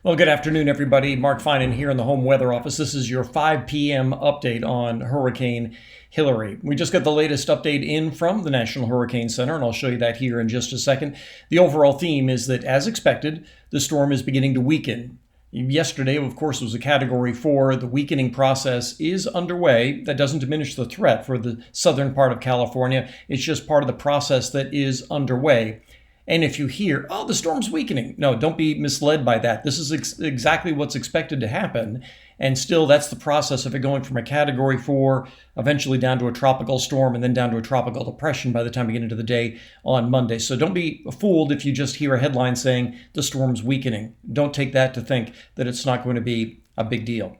Well, good afternoon, everybody. Mark Finan here in the home weather office. This is your 5 p.m. update on Hurricane Hilary. We just got the latest update in from the National Hurricane Center, and I'll show you that here in just a second. The overall theme is that, as expected, the storm is beginning to weaken. Yesterday, of course, was a Category 4. The weakening process is underway. That doesn't diminish the threat for the southern part of California. It's just part of the process that is underway. And if you hear, oh, the storm's weakening, no, don't be misled by that. This is exactly what's expected to happen. And still, that's the process of it going from a Category 4, eventually down to a tropical storm, and then down to a tropical depression by the time we get into the day on Monday. So don't be fooled if you just hear a headline saying the storm's weakening. Don't take that to think that it's not going to be a big deal.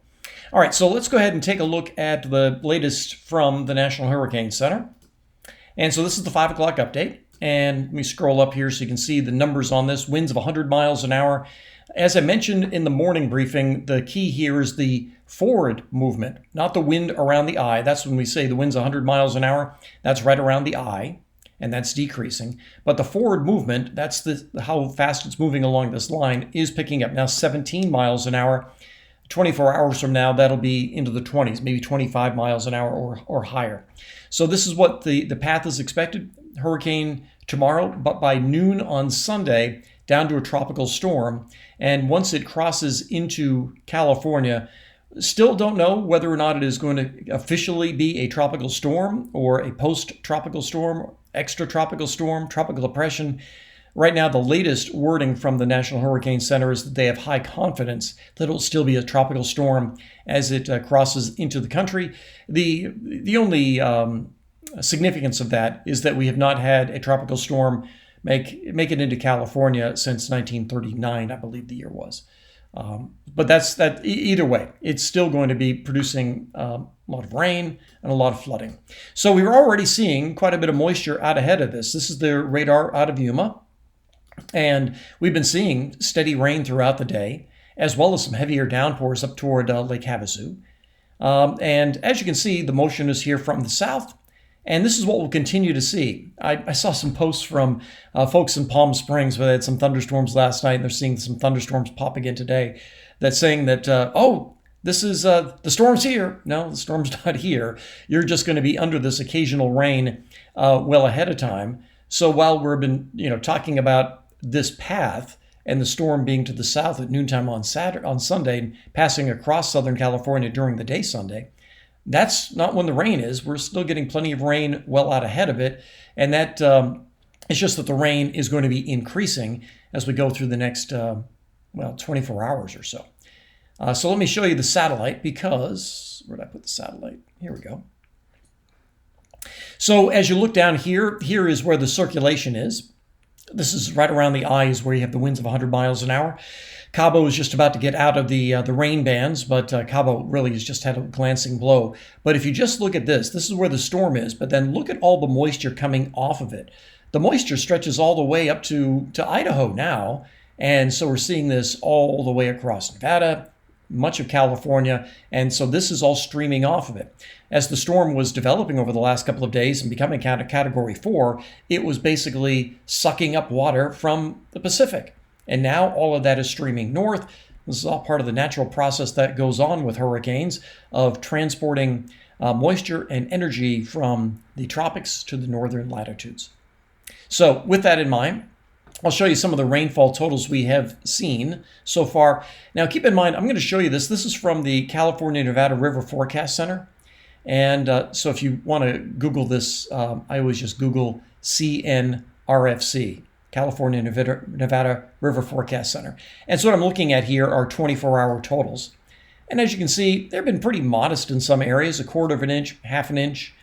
All right, so let's go ahead and take a look at the latest from the National Hurricane Center. And so this is the 5 o'clock update. And let me scroll up here so you can see the numbers on this. Winds of 100 miles an hour. As I mentioned in the morning briefing, the key here is the forward movement, not the wind around the eye. That's when we say the wind's 100 miles an hour. That's right around the eye, and that's decreasing. But the forward movement, that's how fast it's moving along this line, is picking up. Now 17 miles an hour. 24 hours from now, that'll be into the 20s, maybe 25 miles an hour or higher. So this is what the path is expected. Hurricane tomorrow, but by noon on Sunday, down to a tropical storm. And once it crosses into California, still don't know whether or not it is going to officially be a tropical storm or a post-tropical storm, extra-tropical storm, tropical depression. Right now, the latest wording from the National Hurricane Center is that they have high confidence that it will still be a tropical storm as it crosses into the country. The only significance of that is that we have not had a tropical storm make it into California since 1939, I believe the year was. But that's that. Either way, it's still going to be producing a lot of rain and a lot of flooding. So we were already seeing quite a bit of moisture out ahead of this. This is the radar out of Yuma. And we've been seeing steady rain throughout the day, as well as some heavier downpours up toward Lake Havasu. And as you can see, the motion is here from the south. And this is what we'll continue to see. I saw some posts from folks in Palm Springs where they had some thunderstorms last night, and they're seeing some thunderstorms pop again today. That's saying that, this is the storm's here. No, the storm's not here. You're just going to be under this occasional rain well ahead of time. So while we've been, talking about this path and the storm being to the south at noontime on Sunday and passing across Southern California during the day Sunday, that's not when the rain is. We're still getting plenty of rain well out ahead of it. And that it's just that the rain is going to be increasing as we go through the next, 24 hours or so. So let me show you the satellite because, where did I put the satellite? Here we go. So as you look down here is where the circulation is. This is right around the eyes where you have the winds of 100 miles an hour. Cabo is just about to get out of the rain bands, but Cabo really has just had a glancing blow. But if you just look at this is where the storm is, but then look at all the moisture coming off of it. The moisture stretches all the way up to Idaho now, and so we're seeing this all the way across Nevada, much of California, and so this is all streaming off of it. As the storm was developing over the last couple of days and becoming Category 4, it was basically sucking up water from the Pacific. And now all of that is streaming north. This is all part of the natural process that goes on with hurricanes of transporting moisture and energy from the tropics to the northern latitudes. So with that in mind, I'll show you some of the rainfall totals we have seen so far. Now, keep in mind, I'm going to show you this. This is from the California Nevada River Forecast Center. And so if you want to Google this, I always just Google CNRFC, California Nevada River Forecast Center. And so what I'm looking at here are 24-hour totals. And as you can see, they've been pretty modest in some areas, 1/4 of an inch, 1/2 inch.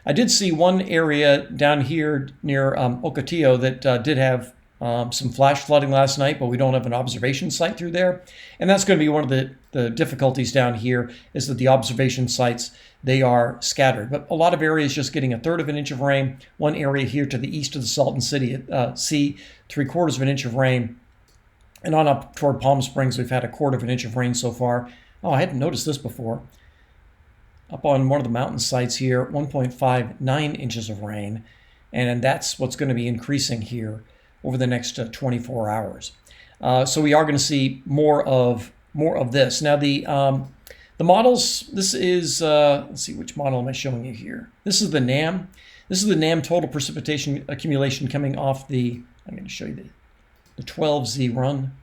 I did see one area down here near Ocotillo that did have some flash flooding last night, but we don't have an observation site through there. And that's going to be one of the difficulties down here is that the observation sites, they are scattered. But a lot of areas just getting 1/3 of an inch of rain. One area here to the east of the Salton Sea, 3/4 of an inch of rain. And on up toward Palm Springs, we've had 1/4 of an inch of rain so far. Oh, I hadn't noticed this before. Up on one of the mountain sites here, 1.59 inches of rain. And that's what's going to be increasing here over the next 24 hours. So we are going to see more of this. Now the models. This is let's see, which model am I showing you here? This is the NAM. This is the NAM total precipitation accumulation coming off the. I'm going to show you the 12Z run.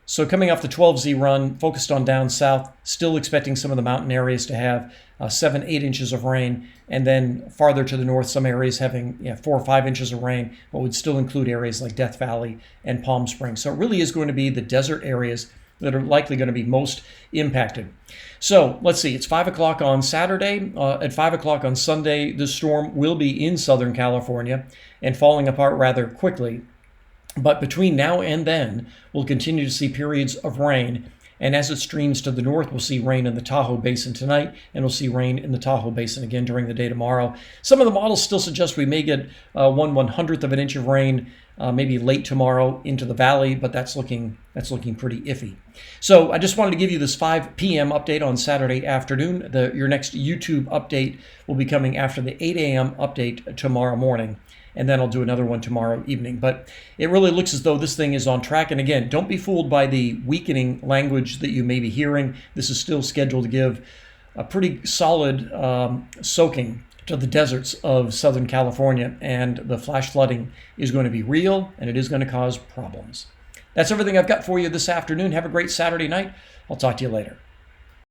So coming off the 12Z run, focused on down south, still expecting some of the mountain areas to have 7-8 inches of rain, and then farther to the north, some areas having 4 or 5 inches of rain, but would still include areas like Death Valley and Palm Springs. So it really is going to be the desert areas that are likely going to be most impacted. So let's see, it's 5 o'clock on Saturday. At 5 o'clock on Sunday, the storm will be in Southern California and falling apart rather quickly. But between now and then, we'll continue to see periods of rain. And as it streams to the north, we'll see rain in the Tahoe Basin tonight, and we'll see rain in the Tahoe Basin again during the day tomorrow. Some of the models still suggest we may get 1/100th of an inch of rain, maybe late tomorrow into the valley, but that's looking pretty iffy. So I just wanted to give you this 5 p.m. update on Saturday afternoon. Your next YouTube update will be coming after the 8 a.m. update tomorrow morning. And then I'll do another one tomorrow evening. But it really looks as though this thing is on track. And again, don't be fooled by the weakening language that you may be hearing. This is still scheduled to give a pretty solid soaking to the deserts of Southern California. And the flash flooding is going to be real, and it is going to cause problems. That's everything I've got for you this afternoon. Have a great Saturday night. I'll talk to you later.